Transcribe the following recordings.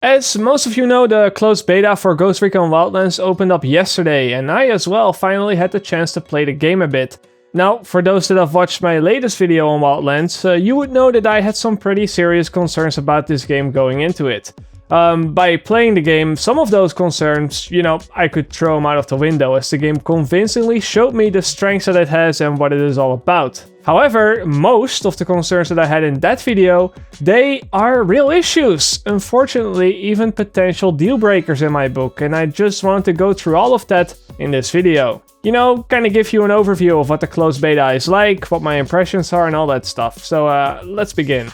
As most of you know, the closed beta for Ghost Recon Wildlands opened up yesterday, and I as well finally had the chance to play the game a bit. Now, for those that have watched my latest video on Wildlands, you would know that I had some pretty serious concerns about this game going into it. By playing the game, some of those concerns, I could throw them out of the window as the game convincingly showed me the strengths that it has and what it is all about. However, most of the concerns that I had in that video, they are real issues. Unfortunately, even potential deal breakers in my book, and I just wanted to go through all of that in this video. Kind of give you an overview of what the closed beta is like, what my impressions are and all that stuff. So let's begin.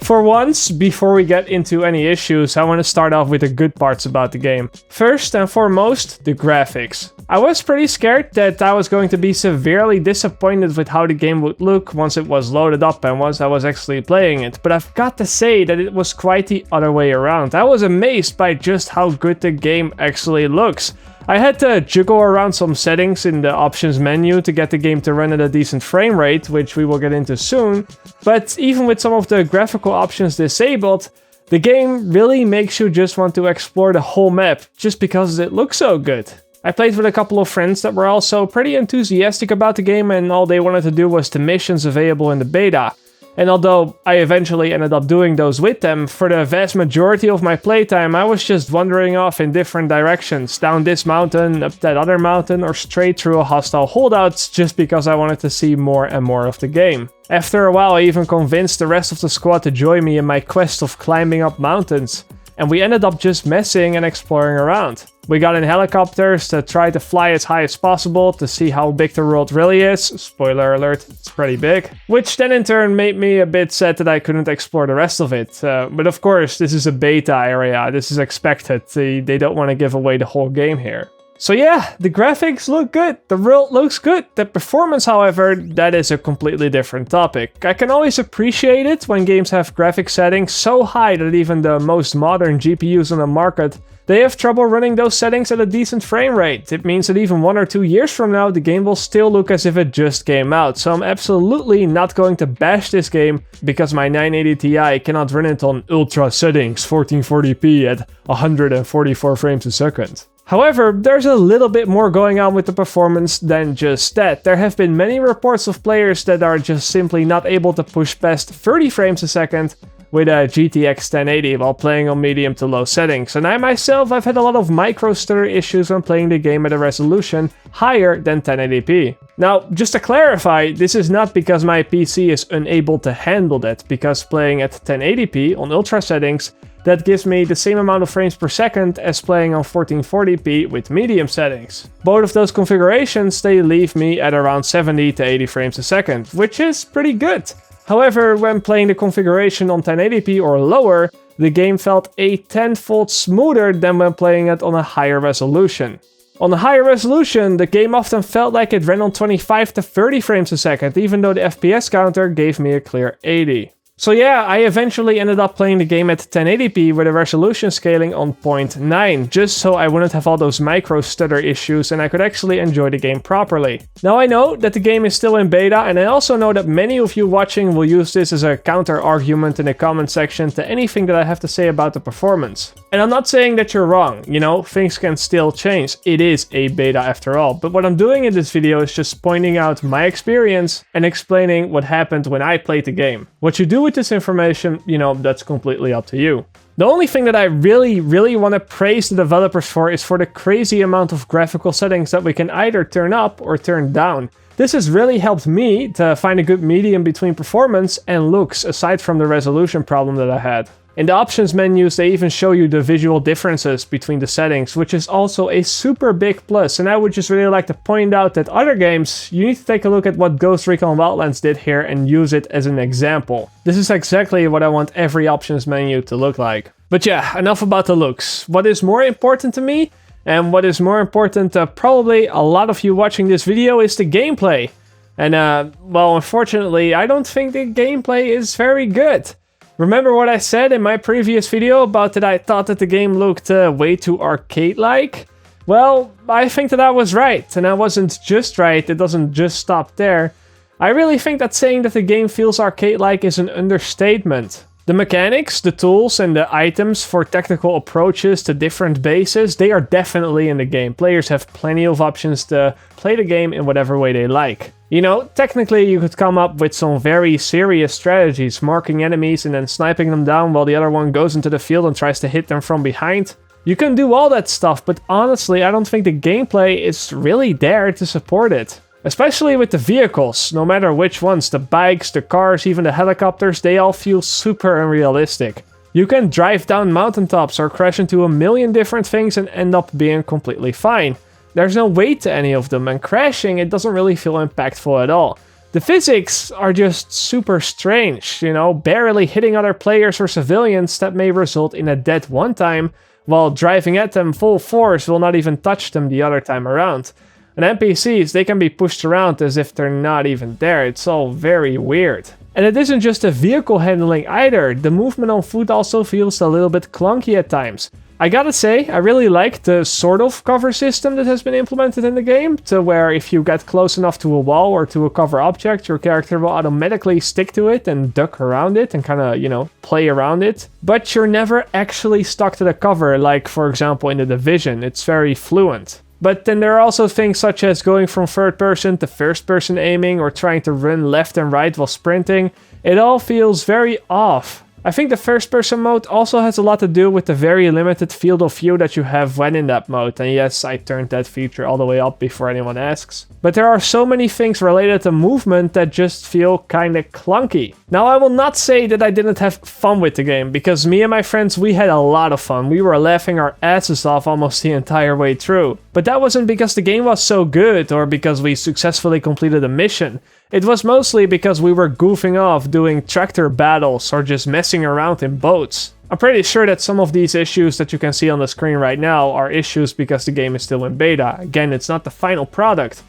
For once, before we get into any issues, I want to start off with the good parts about the game. First and foremost, the graphics. I was pretty scared that I was going to be severely disappointed with how the game would look once it was loaded up and once I was actually playing it, but I've got to say that it was quite the other way around. I was amazed by just how good the game actually looks. I had to jiggle around some settings in the options menu to get the game to run at a decent frame rate, which we will get into soon, but even with some of the graphical options disabled, the game really makes you just want to explore the whole map just because it looks so good. I played with a couple of friends that were also pretty enthusiastic about the game, and all they wanted to do was the missions available in the beta. And although I eventually ended up doing those with them, for the vast majority of my playtime I was just wandering off in different directions, down this mountain, up that other mountain, or straight through a hostile holdouts just because I wanted to see more and more of the game. After a while I even convinced the rest of the squad to join me in my quest of climbing up mountains, and we ended up just messing and exploring around. We got in helicopters to try to fly as high as possible to see how big the world really is. Spoiler alert, it's pretty big. Which then in turn made me a bit sad that I couldn't explore the rest of it. But of course, this is a beta area, this is expected. They don't want to give away the whole game here. So yeah, the graphics look good, the world looks good. The performance, however, that is a completely different topic. I can always appreciate it when games have graphics settings so high that even the most modern GPUs on the market, they have trouble running those settings at a decent frame rate. It means that even 1 or 2 years from now, the game will still look as if it just came out. So I'm absolutely not going to bash this game because my 980 Ti cannot run it on ultra settings, 1440p at 144 frames a second. However, there's a little bit more going on with the performance than just that. There have been many reports of players that are just simply not able to push past 30 frames a second with a GTX 1080 while playing on medium to low settings. And I myself, I've had a lot of micro stutter issues when playing the game at a resolution higher than 1080p. Now, just to clarify, this is not because my PC is unable to handle that, because playing at 1080p on ultra settings, that gives me the same amount of frames per second as playing on 1440p with medium settings. Both of those configurations, they leave me at around 70 to 80 frames a second, which is pretty good. However, when playing the configuration on 1080p or lower, the game felt a tenfold smoother than when playing it on a higher resolution. On a higher resolution, the game often felt like it ran on 25 to 30 frames a second, even though the FPS counter gave me a clear 80. So yeah, I eventually ended up playing the game at 1080p with a resolution scaling on 0.9, just so I wouldn't have all those micro stutter issues and I could actually enjoy the game properly. Now I know that the game is still in beta, and I also know that many of you watching will use this as a counter argument in the comment section to anything that I have to say about the performance. And I'm not saying that you're wrong, things can still change. It is a beta after all, but what I'm doing in this video is just pointing out my experience and explaining what happened when I played the game. What you do with this information, that's completely up to you. The only thing that I really want to praise the developers for is for the crazy amount of graphical settings that we can either turn up or turn down. This has really helped me to find a good medium between performance and looks, aside from the resolution problem that I had. In the options menus, they even show you the visual differences between the settings, which is also a super big plus, and I would just really like to point out that other games, you need to take a look at what Ghost Recon Wildlands did here and use it as an example. This is exactly what I want every options menu to look like. But yeah, enough about the looks. What is more important to me, and what is more important to probably a lot of you watching this video, is the gameplay. And well, unfortunately, I don't think the gameplay is very good. Remember what I said in my previous video about that I thought that the game looked way too arcade-like? Well, I think that I was right, and I wasn't just right, it doesn't just stop there. I really think that saying that the game feels arcade-like is an understatement. The mechanics, the tools, and the items for tactical approaches to different bases, they are definitely in the game. Players have plenty of options to play the game in whatever way they like. You know, technically you could come up with some very serious strategies, marking enemies and then sniping them down while the other one goes into the field and tries to hit them from behind. You can do all that stuff, but honestly, I don't think the gameplay is really there to support it. Especially with the vehicles, no matter which ones, the bikes, the cars, even the helicopters, they all feel super unrealistic. You can drive down mountaintops or crash into a million different things and end up being completely fine. There's no weight to any of them, and crashing, it doesn't really feel impactful at all. The physics are just super strange, you know, barely hitting other players or civilians that may result in a death one time, while driving at them full force will not even touch them the other time around. And NPCs, they can be pushed around as if they're not even there. It's all very weird. And it isn't just the vehicle handling either. The movement on foot also feels a little bit clunky at times. I gotta say, I really like the sort of cover system that has been implemented in the game, to where if you get close enough to a wall or to a cover object, your character will automatically stick to it and duck around it and kinda, you know, play around it. But you're never actually stuck to the cover, like for example in The Division. It's very fluent. But then there are also things such as going from third person to first person aiming or trying to run left and right while sprinting. It all feels very off. I think the first person mode also has a lot to do with the very limited field of view that you have when in that mode. And yes, I turned that feature all the way up before anyone asks. But there are so many things related to movement that just feel kinda clunky. Now I will not say that I didn't have fun with the game, because me and my friends, we had a lot of fun. We were laughing our asses off almost the entire way through. But that wasn't because the game was so good or because we successfully completed a mission. It was mostly because we were goofing off doing tractor battles or just messing around in boats. I'm pretty sure that some of these issues that you can see on the screen right now are issues because the game is still in beta. Again, it's not the final product.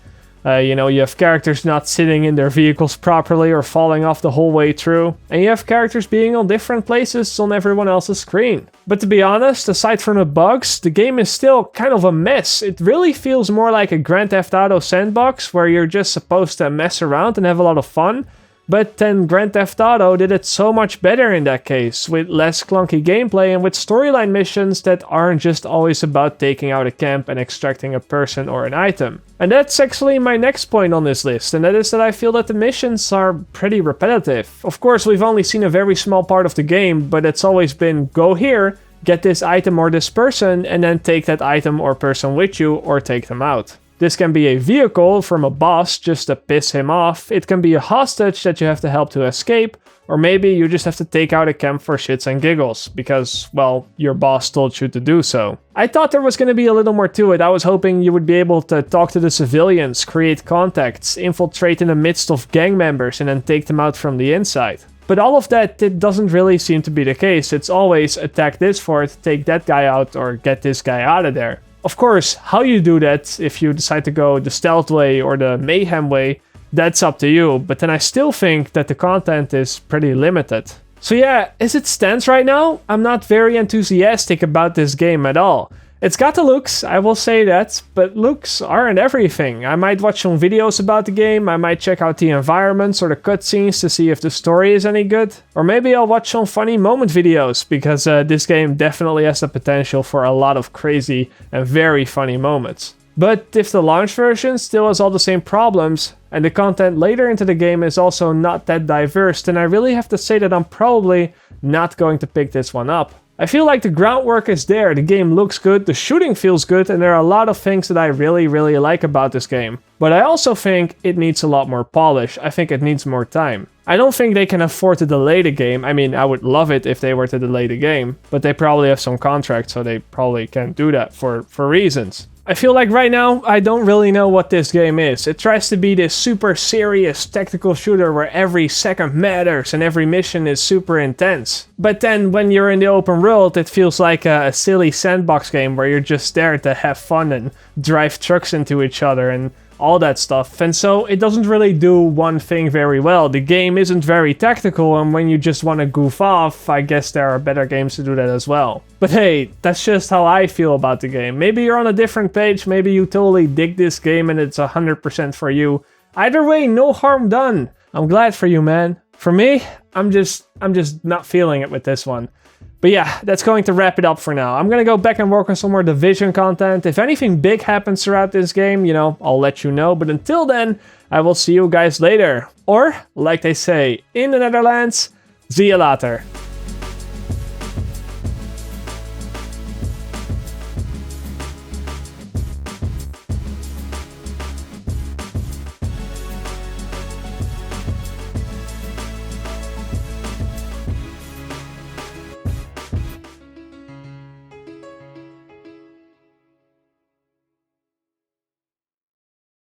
You know, you have characters not sitting in their vehicles properly or falling off the whole way through. And you have characters being on different places on everyone else's screen. But to be honest, aside from the bugs, the game is still kind of a mess. It really feels more like a Grand Theft Auto sandbox where you're just supposed to mess around and have a lot of fun. But then Grand Theft Auto did it so much better in that case, with less clunky gameplay and with storyline missions that aren't just always about taking out a camp and extracting a person or an item. And that's actually my next point on this list, and that is that I feel that the missions are pretty repetitive. Of course, we've only seen a very small part of the game, but it's always been go here, get this item or this person, and then take that item or person with you or take them out. This can be a vehicle from a boss just to piss him off, it can be a hostage that you have to help to escape, or maybe you just have to take out a camp for shits and giggles, because, well, your boss told you to do so. I thought there was going to be a little more to it. I was hoping you would be able to talk to the civilians, create contacts, infiltrate in the midst of gang members, and then take them out from the inside. But all of that, it doesn't really seem to be the case. It's always attack this fort, take that guy out, or get this guy out of there. Of course, how you do that, if you decide to go the stealth way or the mayhem way, that's up to you, but then I still think that the content is pretty limited. So yeah, as it stands right now, I'm not very enthusiastic about this game at all. It's got the looks, I will say that, but looks aren't everything. I might watch some videos about the game, I might check out the environments or the cutscenes to see if the story is any good. Or maybe I'll watch some funny moment videos, because this game definitely has the potential for a lot of crazy and very funny moments. But if the launch version still has all the same problems, and the content later into the game is also not that diverse, then I really have to say that I'm probably not going to pick this one up. I feel like the groundwork is there, the game looks good, the shooting feels good, and there are a lot of things that I really like about this game. But I also think it needs a lot more polish. I think it needs more time. I don't think they can afford to delay the game. I mean, I would love it if they were to delay the game, but they probably have some contracts, so they probably can't do that for reasons. I feel like right now, I don't really know what this game is. It tries to be this super serious tactical shooter where every second matters and every mission is super intense. But then when you're in the open world, it feels like a silly sandbox game where you're just there to have fun and drive trucks into each other and all that stuff. And so it doesn't really do one thing very well. The game isn't very tactical, and when you just want to goof off, I guess there are better games to do that as well. But hey, that's just how I feel about the game. Maybe you're on a different page, maybe you totally dig this game and it's 100% for you. Either way, no harm done. I'm glad for you, man. For me, I'm just not feeling it with this one. But yeah, that's going to wrap it up for now. I'm going to go back and work on some more Division content. If anything big happens throughout this game, you know, I'll let you know. But until then, I will see you guys later. Or, like they say in the Netherlands, zie je later.